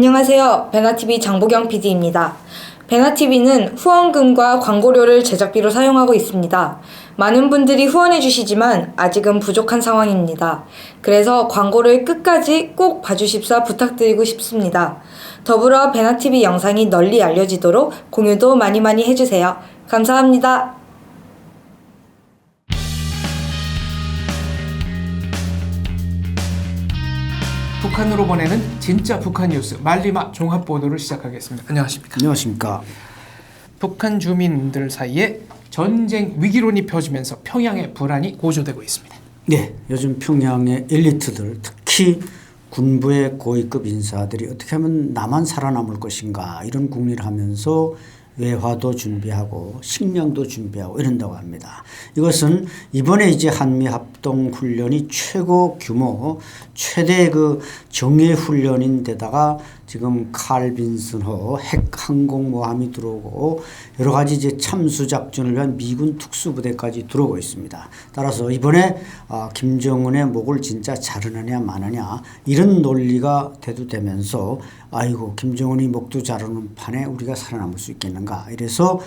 안녕하세요. 베나TV 장보경 PD입니다. 베나TV는 후원금과 광고료를 제작비로 사용하고 있습니다. 많은 분들이 후원해 주시지만 아직은 부족한 상황입니다. 그래서 광고를 끝까지 꼭 봐주십사 부탁드리고 싶습니다. 더불어 베나TV 영상이 널리 알려지도록 공유도 많이 해주세요. 감사합니다. 북한으로 보내는 진짜 북한 뉴스 말리마 종합 보도를 시작하겠습니다. 안녕하십니까? 안녕하십니까? 북한 주민들 사이에 전쟁 위기론이 펴지면서 평양의 불안이 고조되고 있습니다. 네, 요즘 평양의 엘리트들, 특히 군부의 고위급 인사들이 어떻게 하면 나만 살아남을 것인가 이런 궁리를 하면서 외화도 준비하고 식량도 준비하고 이런다고 합니다. 이것은 이번에 이제 한미 합동 훈련이 최고 규모 최대 그 정예 훈련인데다가 지금 칼 빈슨호 핵 항공모함이 들어오고 여러 가지 이제 참수 작전을 위한 미군 특수부대까지 들어오고 있습니다. 따라서 이번에 김정은의 목을 진짜 자르느냐 마느냐 이런 논리가 대두되면서 아이고 김정은이 목도 자르는 판에 우리가 살아남을 수 있겠는가 이래서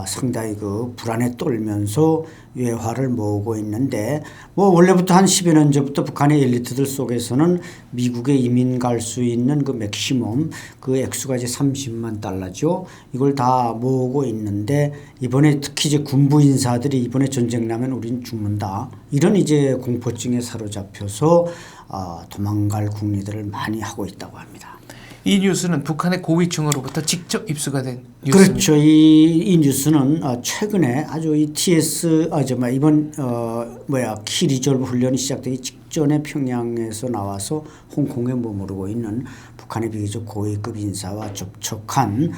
상당히 그 불안에 떨면서 외화를 모으고 있는데 뭐 원래부터 한 10여 년 전부터 북한의 엘리트들 속에서는 미국에 이민 갈 수 있는 그 맥시멈 그 액수가 이제 30만 달러죠. 이걸 다 모으고 있는데 이번에 특히 이제 군부 인사들이 이번에 전쟁 나면 우린 죽는다. 이런 이제 공포증에 사로잡혀서 도망갈 궁리들을 많이 하고 있다고 합니다. 이 뉴스는 북한의 고위층으로부터 직접 입수가 된 뉴스입니다. 그렇죠. 이 뉴스는 최근에 아주 이 TS 이번 키 리졸브 훈련이 시작되기 직전에 평양에서 나와서 홍콩에 머무르고 있는 북한의 비교적 고위급 인사와 접촉한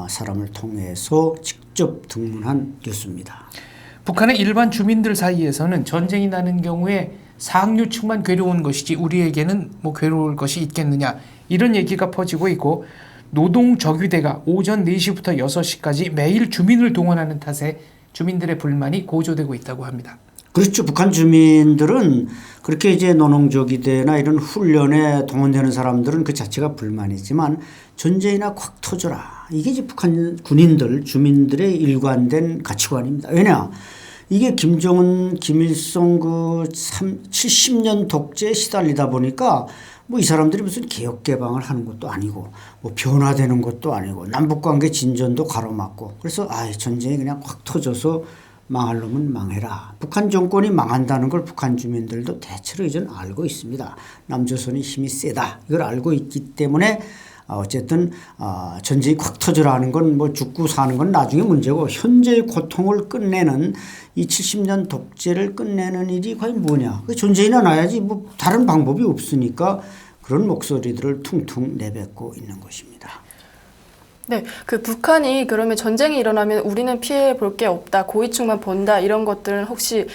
사람을 통해서 직접 등문한 뉴스입니다. 북한의 일반 주민들 사이에서는 전쟁이 나는 경우에 상류층만 괴로운 것이지 우리에게는 뭐 괴로울 것이 있겠느냐 이런 얘기가 퍼지고 있고 노동정유대가 오전 4시부터 6시까지 매일 주민을 동원하는 탓에 주민들의 불만이 고조되고 있다고 합니다. 그렇죠. 북한 주민들은 그렇게 이제 노동조기대나 이런 훈련에 동원되는 사람들은 그 자체가 불만이지만 전쟁이나 확 터져라. 이게 이제 북한 군인들, 주민들의 일관된 가치관입니다. 왜냐? 이게 김정은, 김일성 그 70년 독재에 시달리다 보니까 뭐 이 사람들이 무슨 개혁 개방을 하는 것도 아니고 뭐 변화되는 것도 아니고 남북관계 진전도 가로막고 그래서 전쟁이 그냥 확 터져서 망할 놈은 망해라. 북한 정권이 망한다는 걸 북한 주민들도 대체로 이제는 알고 있습니다. 남조선이 힘이 세다. 이걸 알고 있기 때문에 어쨌든 전쟁이 확 터져라는 건 뭐 죽고 사는 건 나중에 문제고 현재의 고통을 끝내는 이 70년 독재를 끝내는 일이 과연 뭐냐. 전쟁이나 나야지 뭐 다른 방법이 없으니까 그런 목소리들을 퉁퉁 내뱉고 있는 것입니다. 네, 그 북한이 그러면 전쟁이 일어나면 우리는 피해 볼 게 없다, 고위층만 본다 이런 것들은 혹시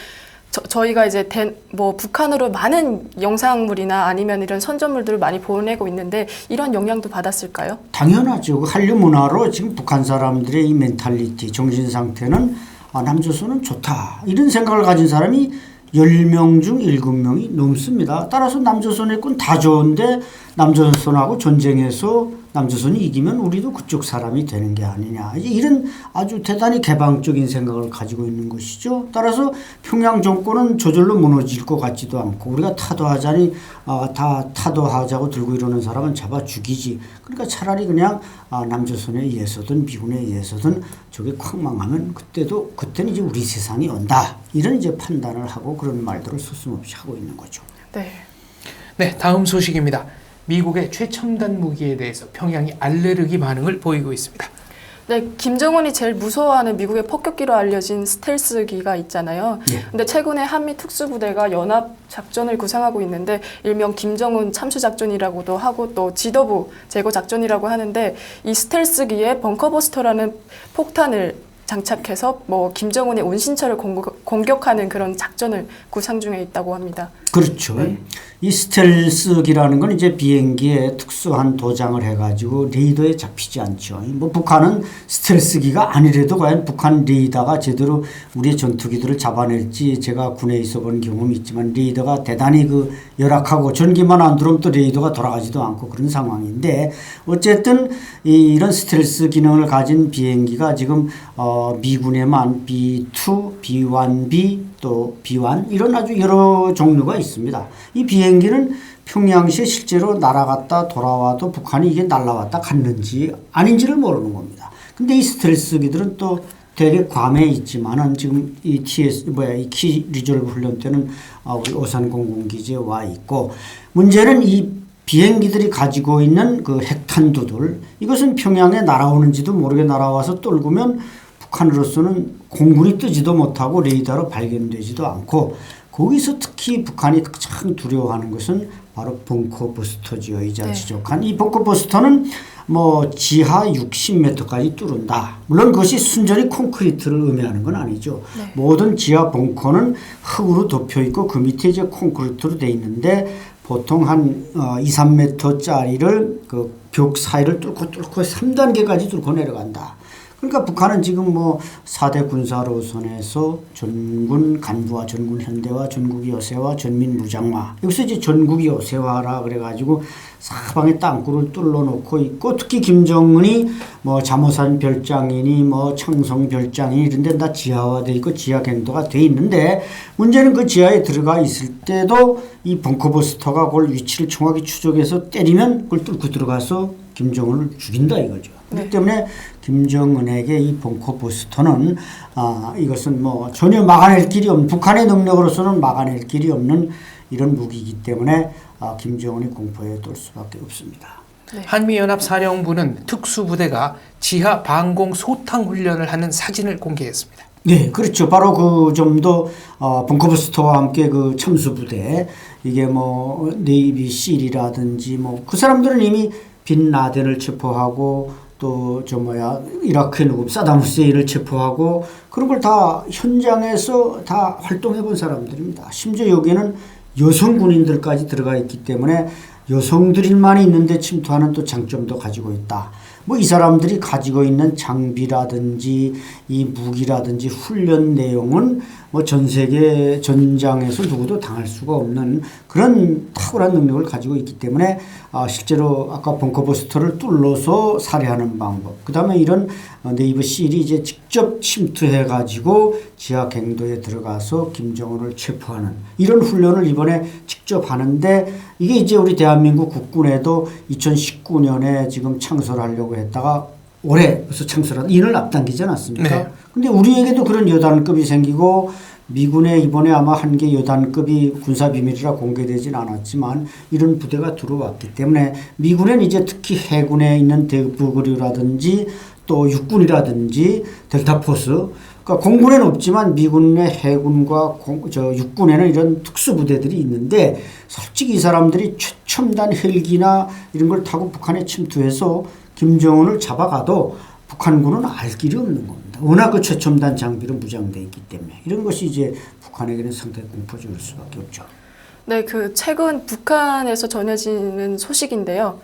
저희가 이제 북한으로 많은 영상물이나 아니면 이런 선전물들을 많이 보내고 있는데 이런 영향도 받았을까요? 당연하죠. 한류 문화로 지금 북한 사람들의 이 멘탈리티, 정신 상태는 남조선은 좋다. 이런 생각을 가진 사람이 10명 중 7명이 넘습니다. 따라서 남조선의 건 다 좋은데 남조선하고 전쟁에서 남조선이 이기면 우리도 그쪽 사람이 되는 게 아니냐. 이런 아주 대단히 개방적인 생각을 가지고 있는 것이죠. 따라서 평양 정권은 저절로 무너질 것 같지도 않고 우리가 타도하자니 다 타도하자고 들고 이러는 사람은 잡아 죽이지. 그러니까 차라리 그냥 남조선에 의해서든 미군에 의해서든 저게 콱 망하면 그때는 이제 우리 세상이 온다. 이런 이제 판단을 하고 그런 말들을 서슴없이 하고 있는 거죠. 네, 다음 소식입니다. 미국의 최첨단 무기에 대해서 평양이 알레르기 반응을 보이고 있습니다. 네, 김정은이 제일 무서워하는 미국의 폭격기로 알려진 스텔스기가 있잖아요. 네. 근데 최근에 한미 특수부대가 연합 작전을 구상하고 있는데 일명 김정은 참수 작전이라고도 하고 또 지도부 제거 작전이라고 하는데 이 스텔스기에 벙커버스터라는 폭탄을 장착해서 김정은의 운신처를 공격하는 그런 작전을 구상 중에 있다고 합니다. 그렇죠. 이 스텔스기라는 건 이제 비행기에 특수한 도장을 해가지고 레이더에 잡히지 않죠. 뭐 북한은 스텔스기가 아니래도 과연 북한 레이더가 제대로 우리의 전투기들을 잡아낼지 제가 군에 있어본 경험이 있지만 레이더가 대단히 그 열악하고 전기만 안 들어오면 또 레이더가 돌아가지도 않고 그런 상황인데 어쨌든 이런 스텔스 기능을 가진 비행기가 지금 미군에만 B2, B1B 또 B1 이런 아주 여러 종류가 있습니다. 이 비행기는 평양시에 실제로 날아갔다 돌아와도 북한이 이게 날아왔다 갔는지 아닌지를 모르는 겁니다. 근데 이 스텔스기들은 또 되게 괌에 있지만은 지금 이 이 키 리졸브 훈련 때는 우리 오산 공군기지에 와 있고 문제는 이 비행기들이 가지고 있는 그 핵탄두들 이것은 평양에 날아오는지도 모르게 날아와서 떨구면 북한으로서는 공군이 뜨지도 못하고 레이더로 발견되지도 않고 거기서 특히 북한이 가장 두려워하는 것은 바로 벙커 버스터지요. 이자 지적한 이 벙커 버스터는 뭐 지하 60m까지 뚫는다. 물론 그것이 순전히 콘크리트를 의미하는 건 아니죠. 네. 모든 지하 벙커는 흙으로 덮여 있고 그 밑에 이제 콘크리트로 돼 있는데 보통 한 2, 3m짜리를 그 벽 사이를 뚫고 3단계까지 뚫고 내려간다. 그러니까 북한은 지금 뭐 4대 군사로선에서 전군 간부화, 전군 현대화, 전국이 요새화, 전민 무장화. 여기서 이제 전국이 요새화라 그래가지고 사방에 땅굴을 뚫어놓고 있고 특히 김정은이 뭐 잠오산 별장이니 뭐 창성 별장이니 이런 데 다 지하화돼 있고 지하 갱도가 돼 있는데 문제는 그 지하에 들어가 있을 때도 이 벙커버스터가 그걸 위치를 정확히 추적해서 때리면 그걸 뚫고 들어가서 김정은을 죽인다 이거죠. 그렇기 때문에 김정은에게 이 벙커버스터는 이것은 뭐 전혀 막아낼 길이 없는 북한의 능력으로서는 막아낼 길이 없는 이런 무기이기 때문에 김정은이 공포에 떨 수밖에 없습니다. 네. 한미연합사령부는 특수부대가 지하 방공 소탕 훈련을 하는 사진을 공개했습니다. 네, 그렇죠. 바로 그 점도 벙커버스터와 함께 그 참수부대 이게 뭐 네이비 실이라든지 뭐 그 사람들은 이미 빈 라덴을 체포하고 또 이라크의 누구 사담 후세인을 체포하고 그런 걸 다 현장에서 다 활동해 본 사람들입니다. 심지어 여기에는 여성 군인들까지 들어가 있기 때문에 여성들만 있는데 침투하는 또 장점도 가지고 있다. 뭐 이 사람들이 가지고 있는 장비라든지 이 무기라든지 훈련 내용은 뭐 전 세계 전장에서 누구도 당할 수가 없는 그런 탁월한 능력을 가지고 있기 때문에 실제로 아까 벙커버스터를 뚫어서 살해하는 방법 그다음에 이런 네이버 실이 이제 직접 침투해 가지고 지하 갱도에 들어가서 김정은을 체포하는 이런 훈련을 이번에 직접 하는데 이게 이제 우리 대한민국 국군에도 2019년에 지금 창설하려고 했다가 올해 벌써 창설하다 인을 앞당기지 않았습니까? 네. 근데 우리에게도 그런 여단급이 생기고 미군에 이번에 아마 한 개 여단급이 군사비밀이라 공개되진 않았지만 이런 부대가 들어왔기 때문에 미군은 이제 특히 해군에 있는 대북의료라든지 또 육군이라든지 델타포스 그러니까 공군에는 없지만 미군의 해군과 육군에는 이런 특수부대들이 있는데 솔직히 이 사람들이 최첨단 헬기나 이런 걸 타고 북한에 침투해서 김정은을 잡아가도 북한군은 알 길이 없는 겁니다. 워낙 그 최첨단 장비로 무장되어 있기 때문에 이런 것이 이제 북한에게는 상당히 공포적일 수밖에 없죠. 네, 그 최근 북한에서 전해지는 소식인데요.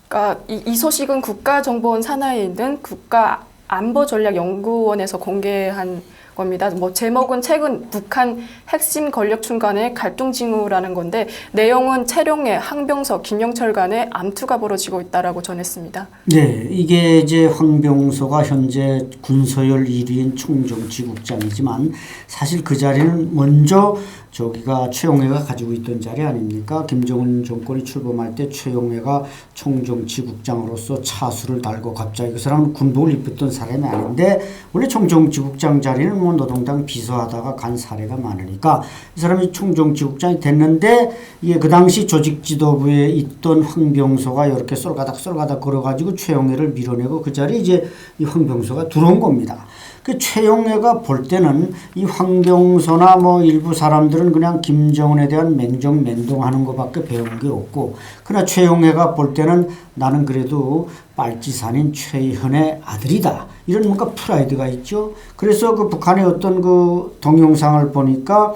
그러니까 이 소식은 국가정보원 산하에 있는 국가안보전략연구원에서 공개한 겁니다. 뭐 제목은 최근 북한 핵심 권력층 간의 갈등 징후라는 건데 내용은 최룡해, 항병서, 김영철 간의 암투가 벌어지고 있다라고 전했습니다. 네, 이게 이제 황병서가 현재 군서열 1위인 총정치국장이지만 사실 그 자리는 먼저 저기가 최용해가 가지고 있던 자리 아닙니까? 김정은 정권이 출범할 때 최용해가 총정치국장으로서 차수를 달고 갑자기 그 사람은 군복을 입었던 사람이 아닌데 원래 총정치국장 자리는 뭐 노동당 비서하다가 간 사례가 많으니까 이 사람이 총정치국장이 됐는데 이게 그 당시 조직지도부에 있던 황병서가 이렇게 쏠가닥 걸어가지고 최용해를 밀어내고 그 자리에 이제 이 황병서가 들어온 겁니다. 그 최용해가 볼 때는 이 황병서나 뭐 일부 사람들은 그냥 김정은에 대한 맹정맹동하는 것밖에 배운 게 없고 그러나 최용해가 볼 때는 나는 그래도 빨치산인 최현의 아들이다. 이런 뭔가 프라이드가 있죠. 그래서 그 북한의 어떤 그 동영상을 보니까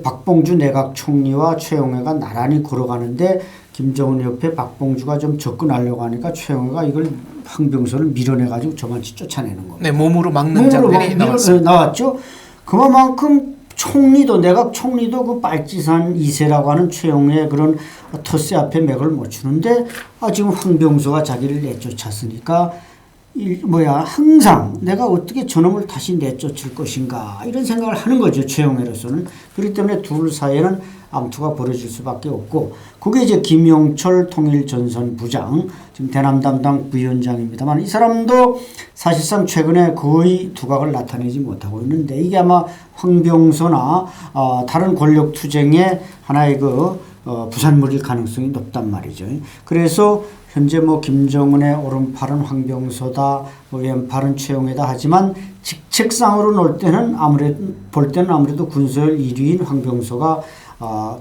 박봉주 내각 총리와 최용해가 나란히 걸어가는데 김정은 옆에 박봉주가 좀 접근하려고 하니까 최용해가 이걸 황병서를 밀어내가지고 저만치 쫓아내는 겁니다. 네, 몸으로 막는 장면이 나왔죠. 그만큼 총리도 내각 총리도 그 빨치산 2세라고 하는 최용의 그런 텃세 앞에 맥을 못 추는데 지금 황병서가 자기를 내쫓았으니까 항상 내가 어떻게 저놈을 다시 내쫓을 것인가 이런 생각을 하는 거죠. 최용해로서는. 그렇기 때문에 둘 사이에는 암투가 벌어질 수밖에 없고 그게 이제 김용철 통일전선부장 지금 대남 담당 부위원장입니다만 이 사람도 사실상 최근에 거의 두각을 나타내지 못하고 있는데 이게 아마 황병서나 다른 권력 투쟁의 하나의 부산물일 가능성이 높단 말이죠. 그래서 현재 김정은의 오른팔은 황병서다, 왼팔은 최용해다 하지만 직책상으로 볼 때는 아무래도 군설 1위인 황병서가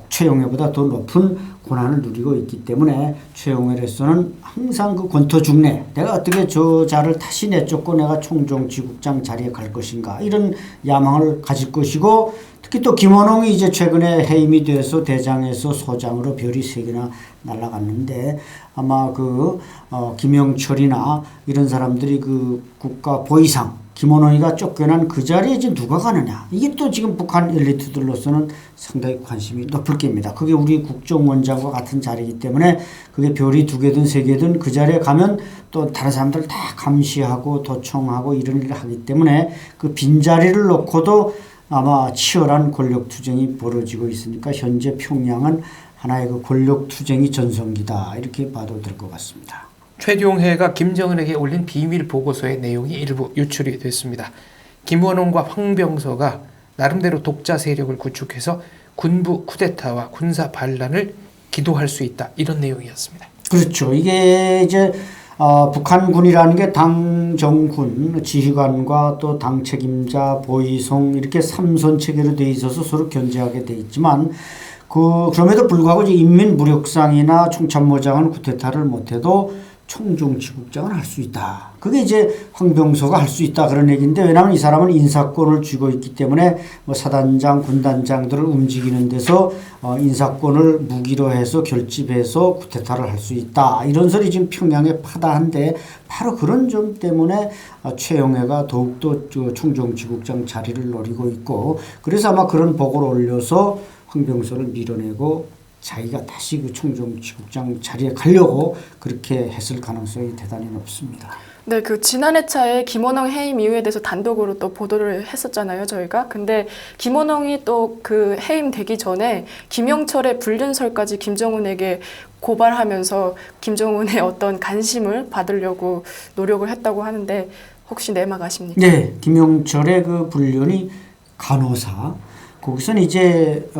최용해보다 더 높은 권한을 누리고 있기 때문에 최용해로서는 항상 그 권투중래 내가 어떻게 저 자를 다시 내쫓고 내가 총정지국장 자리에 갈 것인가 이런 야망을 가질 것이고 특히 또 김원홍이 이제 최근에 해임이 돼서 대장에서 소장으로 별이 3개나 날아갔는데 아마 김영철이나 이런 사람들이 그 국가 보위상 김원홍이가 쫓겨난 그 자리에 이제 누가 가느냐. 이게 또 지금 북한 엘리트들로서는 상당히 관심이 높을 겁니다. 그게 우리 국정원장과 같은 자리이기 때문에 그게 별이 2개든 3개든 그 자리에 가면 또 다른 사람들 다 감시하고 도청하고 이런 일을 하기 때문에 그 빈자리를 놓고도 아마 치열한 권력투쟁이 벌어지고 있으니까 현재 평양은 하나의 그 권력투쟁이 전성기다. 이렇게 봐도 될 것 같습니다. 최용해가 김정은에게 올린 비밀 보고서의 내용이 일부 유출이 됐습니다. 김원홍과 황병서가 나름대로 독자 세력을 구축해서 군부 쿠데타와 군사 반란을 기도할 수 있다. 이런 내용이었습니다. 그렇죠. 이게 이제 북한군이라는 게 당, 정군, 지휘관과 또 당 책임자, 보위송 이렇게 3선 체계로 돼 있어서 서로 견제하게 돼 있지만 그럼에도 불구하고 이제 인민무력상이나 총참모장은 쿠데타를 못해도 총정치국장은 할 수 있다. 그게 이제 황병서가 할 수 있다 그런 얘기인데 왜냐하면 이 사람은 인사권을 쥐고 있기 때문에 사단장, 군단장들을 움직이는 데서 인사권을 무기로 해서 결집해서 쿠데타를 할 수 있다. 이런 소리 지금 평양에 파다한데 바로 그런 점 때문에 최용해가 더욱더 총정치국장 자리를 노리고 있고 그래서 아마 그런 보고를 올려서 황병서를 밀어내고 자기가 다시 그 총정치국장 자리에 가려고 그렇게 했을 가능성이 대단히 높습니다. 네, 그 지난해 차에 김원홍 해임 이유에 대해서 단독으로 또 보도를 했었잖아요, 저희가. 근데 김원홍이 또 그 해임되기 전에 김영철의 불륜설까지 김정은에게 고발하면서 김정은의 어떤 관심을 받으려고 노력을 했다고 하는데 혹시 내막 아십니까? 네, 김영철의 그 불륜이 간호사. 거기서는 이제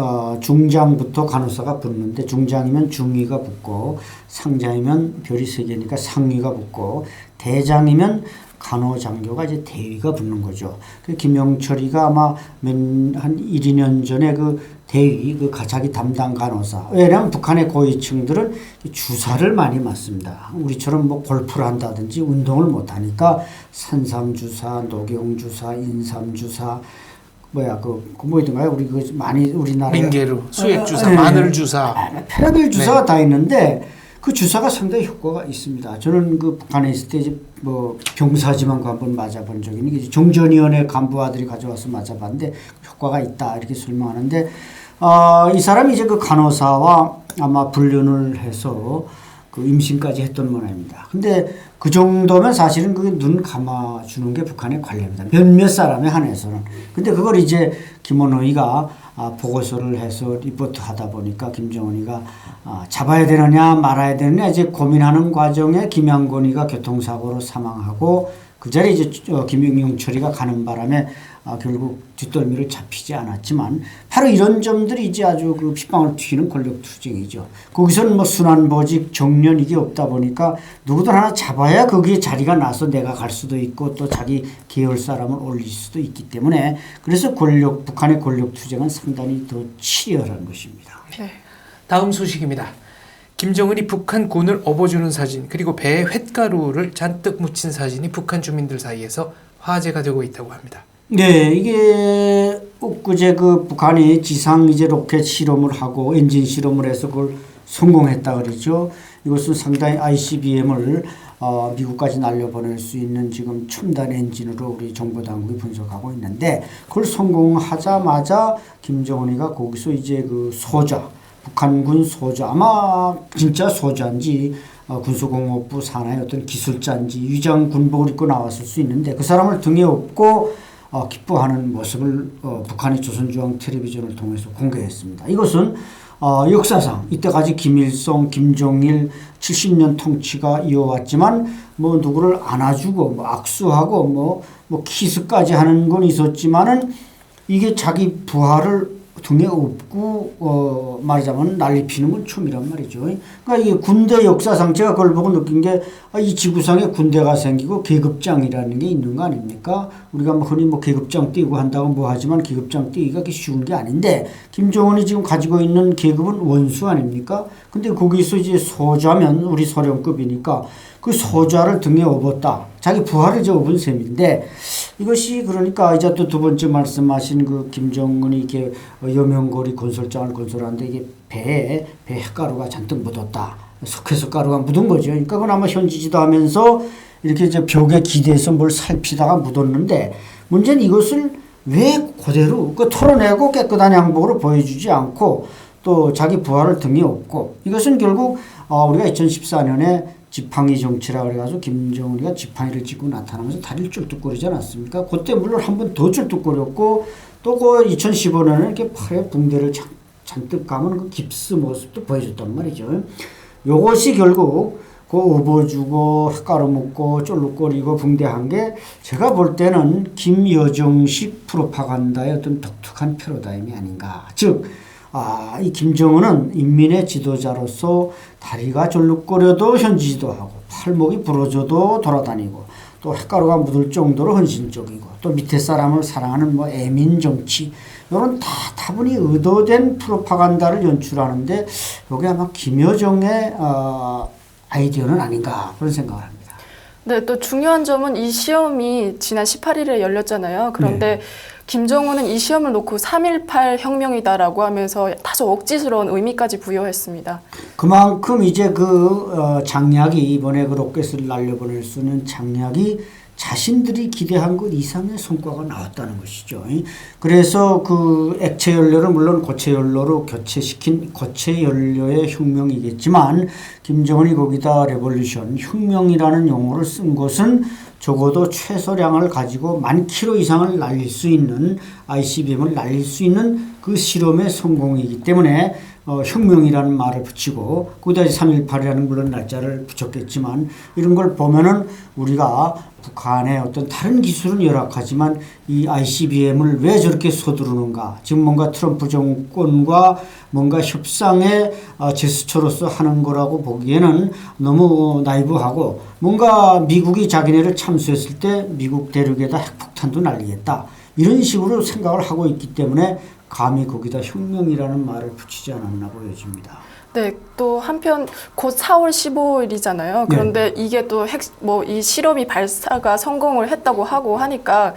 중장부터 간호사가 붙는데 중장이면 중위가 붙고 상장이면 별이 3개니까 상위가 붙고 대장이면 간호장교가 이제 대위가 붙는 거죠. 그 김영철이가 아마 한 1, 2년 전에 그 대위, 자기 담당 간호사. 왜냐하면 북한의 고위층들은 주사를 많이 맞습니다. 우리처럼 골프를 한다든지 운동을 못 하니까 산삼주사, 녹용주사, 인삼주사, 뭐이던가요? 우리나라 민계루, 수액주사, 마늘주사, 페라빌 주사가 다 있는데 그 주사가 상당히 효과가 있습니다. 저는 그 북한에 있을 때 이제 병사지만 한번 맞아본 적이 있는 게 정전위원회 간부아들이 가져와서 맞아봤는데 효과가 있다 이렇게 설명하는데 이 사람이 이제 그 간호사와 아마 불륜을 해서 그 임신까지 했던 모양입니다. 근데 그 정도면 사실은 그 눈 감아주는 게 북한의 관례입니다. 몇몇 사람에 한해서는. 근데 그걸 이제 김원호이가 보고서를 해서 리포트 하다 보니까 김정은이가 잡아야 되느냐 말아야 되느냐 이제 고민하는 과정에 김양곤이가 교통사고로 사망하고 그 자리에 이제 김영철이가 가는 바람에 결국 뒷덜미를 잡히지 않았지만 바로 이런 점들이 이제 아주 그 핏방울 튀는 권력투쟁이죠. 거기서는 순환보직 정년 이게 없다 보니까 누구든 하나 잡아야 거기에 자리가 나서 내가 갈 수도 있고 또 자기 계열 사람을 올릴 수도 있기 때문에 그래서 북한의 권력투쟁은 상당히 더 치열한 것입니다. 네. 다음 소식입니다. 김정은이 북한 군을 업어주는 사진 그리고 배에 횟가루를 잔뜩 묻힌 사진이 북한 주민들 사이에서 화제가 되고 있다고 합니다. 네, 이게 엊그제 그 북한이 지상 이제 로켓 실험을 하고 엔진 실험을 해서 그걸 성공했다 그러죠. 이것은 상당히 ICBM을 미국까지 날려보낼 수 있는 지금 첨단 엔진으로 우리 정보 당국이 분석하고 있는데 그걸 성공하자마자 김정은이가 거기서 이제 그 소좌, 북한군 소좌, 아마 진짜 소좌인지 군수공업부 산하의 어떤 기술자인지 위장 군복을 입고 나왔을 수 있는데 그 사람을 등에 업고 기뻐하는 모습을 북한의 조선중앙 텔레비전을 통해서 공개했습니다. 이것은 역사상 이때까지 김일성, 김정일 70년 통치가 이어왔지만 뭐 누구를 안아주고 뭐 악수하고 뭐 키스까지 하는 건 있었지만은 이게 자기 부하를 등에 업고 말하자면 난리피는 건 처음이란 말이죠. 그러니까 이게 군대 역사상 제가 그걸 보고 느낀 게 이 지구상에 군대가 생기고 계급장이라는 게 있는 거 아닙니까? 우리가 뭐 흔히 뭐 계급장 띄고 한다고 뭐 하지만 계급장 띄기가 그렇게 쉬운 게 아닌데 김정은이 지금 가지고 있는 계급은 원수 아닙니까? 근데 거기서 이제 소좌면 우리 소령급이니까 그 소좌를 등에 업었다. 자기 부하를 이제 업은 셈인데 이것이 그러니까 이제 또 두 번째 말씀하신 그 김정은이 이렇게 여명거리 건설장을 건설하는데 이게 배에 햇가루가 잔뜩 묻었다. 석회석가루가 묻은 거죠. 그러니까 그건 아마 현지지도 하면서 이렇게 이제 벽에 기대서 뭘 살피다가 묻었는데 문제는 이것을 왜 그대로 털어내고 깨끗한 양복으로 보여주지 않고 또 자기 부하를 등에 업고 이것은 결국 우리가 2014년에 지팡이 정치라 그래가지고 김정은이가 지팡이를 짚고 나타나면서 다리를 쭈뚝거리지 않았습니까? 그때 물론 한 번 더 쭈뚝거렸고 또 그 2015년에 이렇게 팔에 붕대를 잔뜩 감은 그 깁스 모습도 보여줬단 말이죠. 요것이 결국 그 업어주고 햇가루 먹고 쫄룩거리고 붕대한 게 제가 볼 때는 김여정식 프로파간다의 어떤 독특한 패러다임이 아닌가. 즉 이 김정은은 인민의 지도자로서 다리가 절룩거려도 현지지도하고 팔목이 부러져도 돌아다니고 또 햇가루가 묻을 정도로 헌신적이고 또 밑에 사람을 사랑하는 뭐 애민 정치 이런 다분히 의도된 프로파간다를 연출하는데 이게 아마 김여정의 아이디어는 아닌가 그런 생각을 합니다. 네, 또 중요한 점은 이 시험이 지난 18일에 열렸잖아요. 그런데 네. 김정은은 이 시험을 놓고 3.18 혁명이다라고 하면서 다소 억지스러운 의미까지 부여했습니다. 그만큼 이제 그 장약이 이번에 그 로켓을 날려보낼 수 있는 장약이 자신들이 기대한 것 이상의 성과가 나왔다는 것이죠. 그래서 그 액체 연료를 물론 고체 연료로 교체시킨 고체 연료의 혁명이겠지만 김정은이 거기다 레볼루션, 혁명이라는 용어를 쓴 것은 적어도 최소량을 가지고 10,000km 이상을 날릴 수 있는 ICBM을 날릴 수 있는 그 실험의 성공이기 때문에 혁명이라는 말을 붙이고 거기다 3.18이라는 물론 날짜를 붙였겠지만 이런 걸 보면은 우리가 북한의 어떤 다른 기술은 열악하지만 이 ICBM을 왜 저렇게 서두르는가 지금 뭔가 트럼프 정권과 뭔가 협상의 제스처로서 하는 거라고 보기에는 너무 나이브하고 뭔가 미국이 자기네를 참수했을 때 미국 대륙에다 핵폭탄도 날리겠다 이런 식으로 생각을 하고 있기 때문에 감히 거기다 혁명이라는 말을 붙이지 않았나 보여집니다. 네, 또 한편 곧 4월 15일이잖아요. 그런데 네. 이게 또 이 실험이 발사가 성공을 했다고 하고 하니까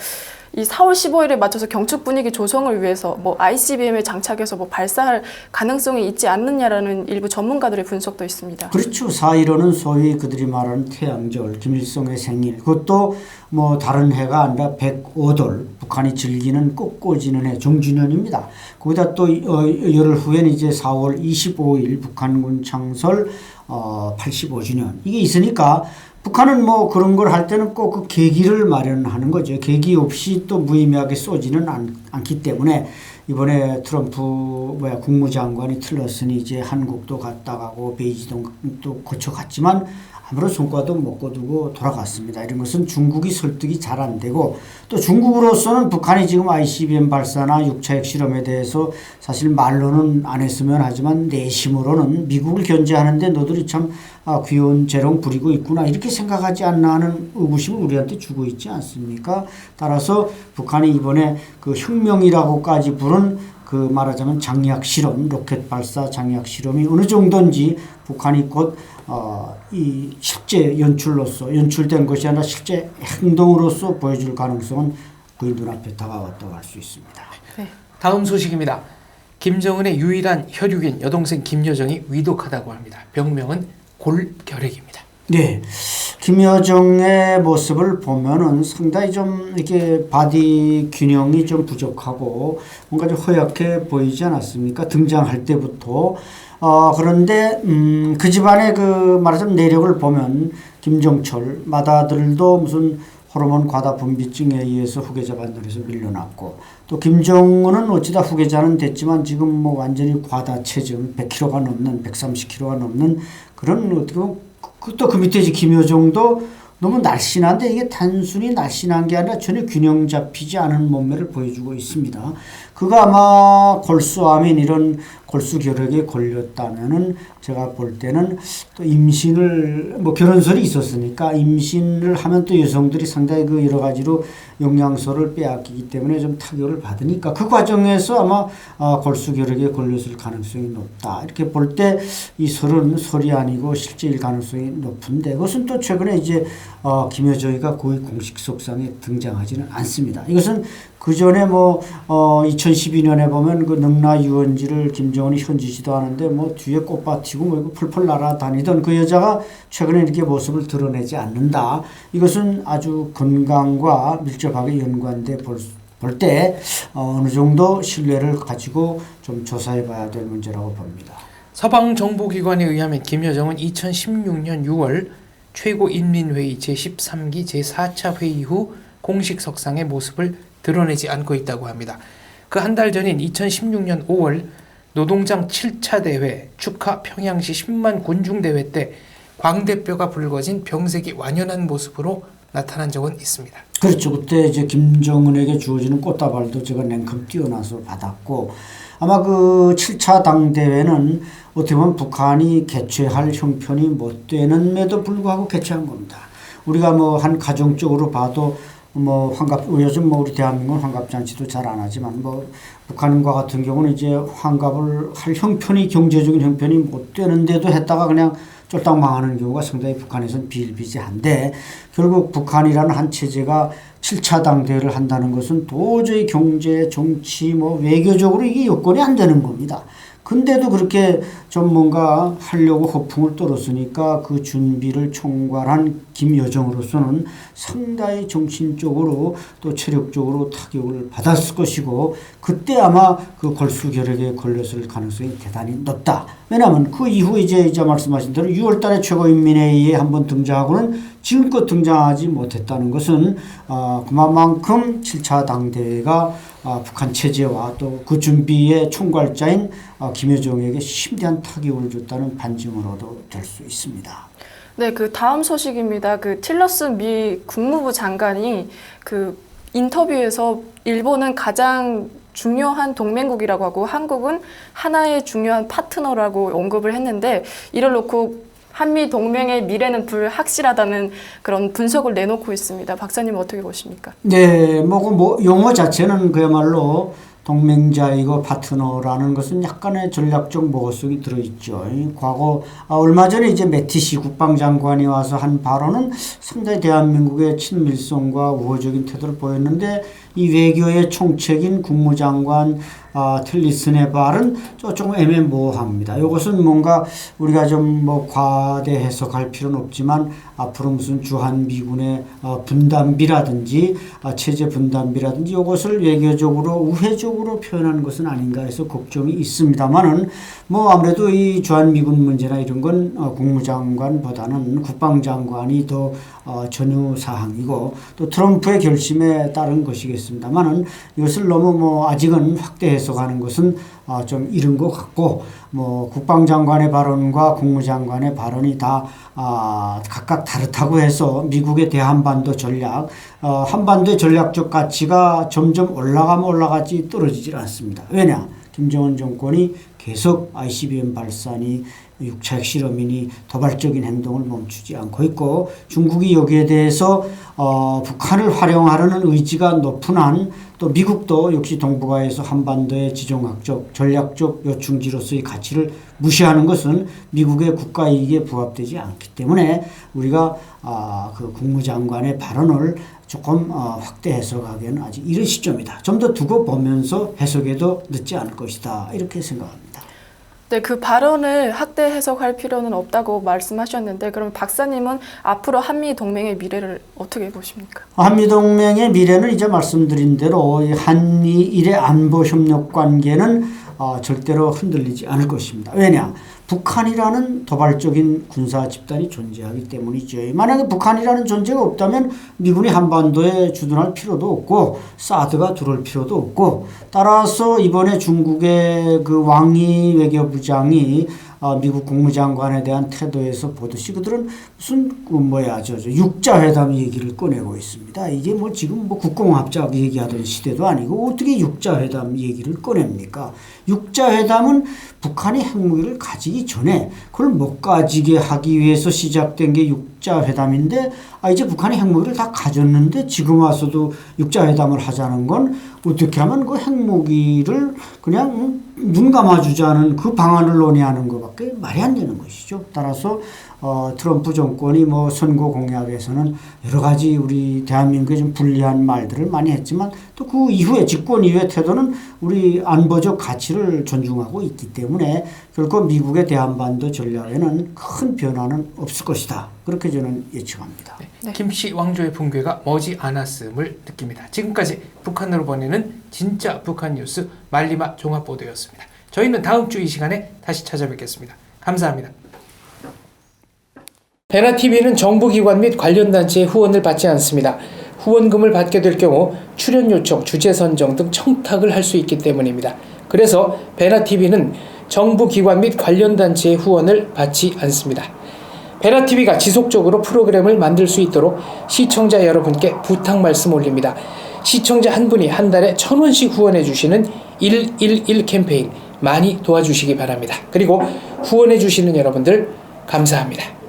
이 4월 15일에 맞춰서 경축 분위기 조성을 위해서 뭐 ICBM을 장착해서 뭐 발사할 가능성이 있지 않느냐라는 일부 전문가들의 분석도 있습니다. 그렇죠. 4.15는 소위 그들이 말하는 태양절, 김일성의 생일. 그것도 뭐 다른 해가 아니라 105돌, 북한이 즐기는 꽃꽂이는 해, 정주년입니다. 거기다 또 열흘 후에는 이제 4월 25일 북한군 창설 85주년. 이게 있으니까 북한은 뭐 그런 걸 할 때는 꼭 그 계기를 마련하는 거죠. 계기 없이 또 무의미하게 쏘지는 않기 때문에 이번에 트럼프 국무장관이 틀렸으니 이제 한국도 갔다 가고 베이징도 거쳐갔지만 아무런 성과도 못 거두고 돌아갔습니다. 이런 것은 중국이 설득이 잘 안 되고 또 중국으로서는 북한이 지금 ICBM 발사나 6차 핵실험에 대해서 사실 말로는 안 했으면 하지만 내심으로는 미국을 견제하는데 너들이 참 귀여운 재롱 부리고 있구나 이렇게 생각하지 않나 하는 의구심을 우리한테 주고 있지 않습니까? 따라서 북한이 이번에 그 혁명이라고까지 부른 그 말하자면 장약 실험, 로켓 발사 장약 실험이 어느 정도인지 북한이 곧 이 실제 연출된 것이 아니라 실제 행동으로서 보여줄 가능성은 거의 눈앞에 다가왔다고 할 수 있습니다. 네. 다음 소식입니다. 김정은의 유일한 혈육인 여동생 김여정이 위독하다고 합니다. 병명은 골결핵입니다. 네, 김여정의 모습을 보면은 상당히 좀 이렇게 바디 균형이 좀 부족하고 뭔가 좀 허약해 보이지 않았습니까? 등장할 때부터. 그런데 그 집안의 그 말하자면 내력을 보면 김종철 맏아들도 무슨 호르몬 과다 분비증에 의해서 후계자 반열에서 밀려났고, 또 김정은은 어찌다 후계자는 됐지만 지금 뭐 완전히 과다 체중 100kg가 넘는 130kg가 넘는 그런 어떻게 보면 또 그 밑에 김여정도 너무 날씬한데 이게 단순히 날씬한 게 아니라 전혀 균형 잡히지 않은 몸매를 보여주고 있습니다. 그가 아마 골수암인 이런 골수결핵에 걸렸다면은 제가 볼 때는 또 임신을 뭐 결혼설이 있었으니까 임신을 하면 또 여성들이 상당히 그 여러 가지로 영양소를 빼앗기기 때문에 좀 타격을 받으니까 그 과정에서 아마 골수결핵에 걸렸을 가능성이 높다. 이렇게 볼 때 이 설은 설이 아니고 실제일 가능성이 높은데 그것은 또 최근에 이제 김여정이가 거의 공식 석상에 등장하지는 않습니다. 이것은 그 전에 뭐 2012년에 보면 그 능라 유원지를 김정은이 현지지도 하는데 뭐 뒤에 꽃밭이고 뭐 펄펄 날아다니던 그 여자가 최근에 이렇게 모습을 드러내지 않는다. 이것은 아주 건강과 밀접하게 연관돼 볼 때 어느 정도 신뢰를 가지고 좀 조사해봐야 될 문제라고 봅니다. 서방 정보기관에 의하면 김여정은 2016년 6월 최고인민회의 제13기 제4차 회의 후 공식 석상의 모습을 드러내지 않고 있다고 합니다. 그 한 달 전인 2016년 5월 노동장 7차 대회 축하 평양시 10만 군중대회 때 광대뼈가 붉어진 병색이 완연한 모습으로 나타난 적은 있습니다. 그렇죠. 그때 이제 김정은에게 주어지는 꽃다발도 제가 냉큼 띄어놔서 받았고, 아마 그 7차 당대회는 어떻게 보면 북한이 개최할 형편이 못 되는데도 불구하고 개최한 겁니다. 우리가 뭐 한 가정적으로 봐도 뭐 요즘 뭐 우리 대한민국은 환갑잔치도 잘 안 하지만 뭐 북한과 같은 경우는 이제 환갑을 할 형편이 경제적인 형편이 못 되는데도 했다가 그냥 쫄딱 망하는 경우가 상당히 북한에서는 비일비재한데, 결국 북한이라는 한 체제가 7차 당대회를 한다는 것은 도저히 경제, 정치, 뭐 외교적으로 이게 여건이 안 되는 겁니다. 근데도 그렇게 좀 뭔가 하려고 허풍을 떨었으니까 그 준비를 총괄한 김여정으로서는 상당히 정신적으로 또 체력적으로 타격을 받았을 것이고, 그때 아마 그 골수결핵에 걸렸을 가능성이 대단히 높다. 왜냐하면 그 이후 이제 말씀하신 대로 6월 달에 최고인민회의에 한번 등장하고는 지금껏 등장하지 못했다는 것은 그만큼 7차 당대회가 북한 체제와 또 그 준비의 총괄자인 김여정에게 심대한 타격을 줬다는 반증으로도 될 수 있습니다. 네, 그 다음 소식입니다. 그 틸러스 미 국무부 장관이 그 인터뷰에서 일본은 가장 중요한 동맹국이라고 하고 한국은 하나의 중요한 파트너라고 언급을 했는데, 이를 놓고 한미 동맹의 미래는 불확실하다는 그런 분석을 내놓고 있습니다. 박사님 어떻게 보십니까? 네, 뭐 용어 자체는 그야말로 동맹자이고 파트너라는 것은 약간의 전략적 모호성이 들어있죠. 과거 얼마 전에 이제 매티시 국방장관이 와서 한 발언은 상당히 대한민국의 친밀성과 우호적인 태도를 보였는데, 이 외교의 총책인 국무장관 틸리슨의 발은 조금 애매모호합니다. 이것은 뭔가 우리가 좀 뭐 과대 해석할 필요는 없지만 앞으로 무슨 주한 미군의 분담비라든지 체제 분담비라든지 이것을 외교적으로 우회적으로 표현하는 것은 아닌가 해서 걱정이 있습니다만은, 뭐 아무래도 이 주한 미군 문제나 이런 건 국무장관보다는 국방장관이 더 전유 사항이고 또 트럼프의 결심에 따른 것이겠습니다만은, 이것을 너무 뭐 아직은 확대 해석하는 것은 좀 이른 것 같고, 뭐 국방장관의 발언과 국무장관의 발언이 다 각각 다르다고 해서 미국의 대한반도 전략, 한반도의 전략적 가치가 점점 올라가면 올라가지 떨어지질 않습니다. 왜냐? 김정은 정권이 계속 ICBM 발사니 6차 핵실험이니 도발적인 행동을 멈추지 않고 있고, 중국이 여기에 대해서 북한을 활용하려는 의지가 높은 한 또 미국도 역시 동북아에서 한반도의 지정학적 전략적 요충지로서의 가치를 무시하는 것은 미국의 국가 이익에 부합되지 않기 때문에 우리가 그 국무장관의 발언을 조금 확대 해석하기에는 아직 이른 시점이다. 좀 더 두고 보면서 해석해도 늦지 않을 것이다. 이렇게 생각합니다. 네, 그 발언을 확대 해석할 필요는 없다고 말씀하셨는데 그럼 박사님은 앞으로 한미 동맹의 미래를 어떻게 보십니까? 한미 동맹의 미래는 이제 말씀드린 대로 이 한미일의 안보 협력 관계는 절대로 흔들리지 않을 것입니다. 왜냐? 북한이라는 도발적인 군사 집단이 존재하기 때문이죠. 만약에 북한이라는 존재가 없다면 미군이 한반도에 주둔할 필요도 없고 사드가 들어올 필요도 없고 따라서 이번에 중국의 그 왕이 외교부장이 미국 국무장관에 대한 태도에서 보듯이 그들은 무슨 육자회담 얘기를 꺼내고 있습니다. 이게 뭐 지금 뭐 국공합작 얘기하던 시대도 아니고 어떻게 육자회담 얘기를 꺼냅니까? 육자회담은 북한이 핵무기를 가지기 전에 그걸 못 가지게 하기 위해서 시작된 게 육자회담인데 이제 북한이 핵무기를 다 가졌는데 지금 와서도 육자회담을 하자는 건 어떻게 하면 그 핵무기를 그냥 눈 감아주자는 그 방안을 논의하는 것밖에 말이 안 되는 것이죠. 따라서 트럼프 정권이 뭐 선거 공약에서는 여러 가지 우리 대한민국에 좀 불리한 말들을 많이 했지만 또 그 이후에 집권 이후의 태도는 우리 안보적 가치를 존중하고 있기 때문에 결코 미국의 대한반도 전략에는 큰 변화는 없을 것이다. 그렇게 저는 예측합니다. 네. 김씨 왕조의 붕괴가 머지 않았음을 느낍니다. 지금까지 북한으로 보내는 진짜 북한 뉴스 말리마 종합보도였습니다. 저희는 다음 주 이 시간에 다시 찾아뵙겠습니다. 감사합니다. 베나TV는 정부기관 및 관련 단체의 후원을 받지 않습니다. 후원금을 받게 될 경우 출연 요청, 주제 선정 등 청탁을 할 수 있기 때문입니다. 그래서 베나TV는 정부기관 및 관련 단체의 후원을 받지 않습니다. 베나TV가 지속적으로 프로그램을 만들 수 있도록 시청자 여러분께 부탁 말씀 올립니다. 시청자 한 분이 한 달에 1,000원씩 후원해 주시는 111 캠페인 많이 도와주시기 바랍니다. 그리고 후원해 주시는 여러분들 감사합니다.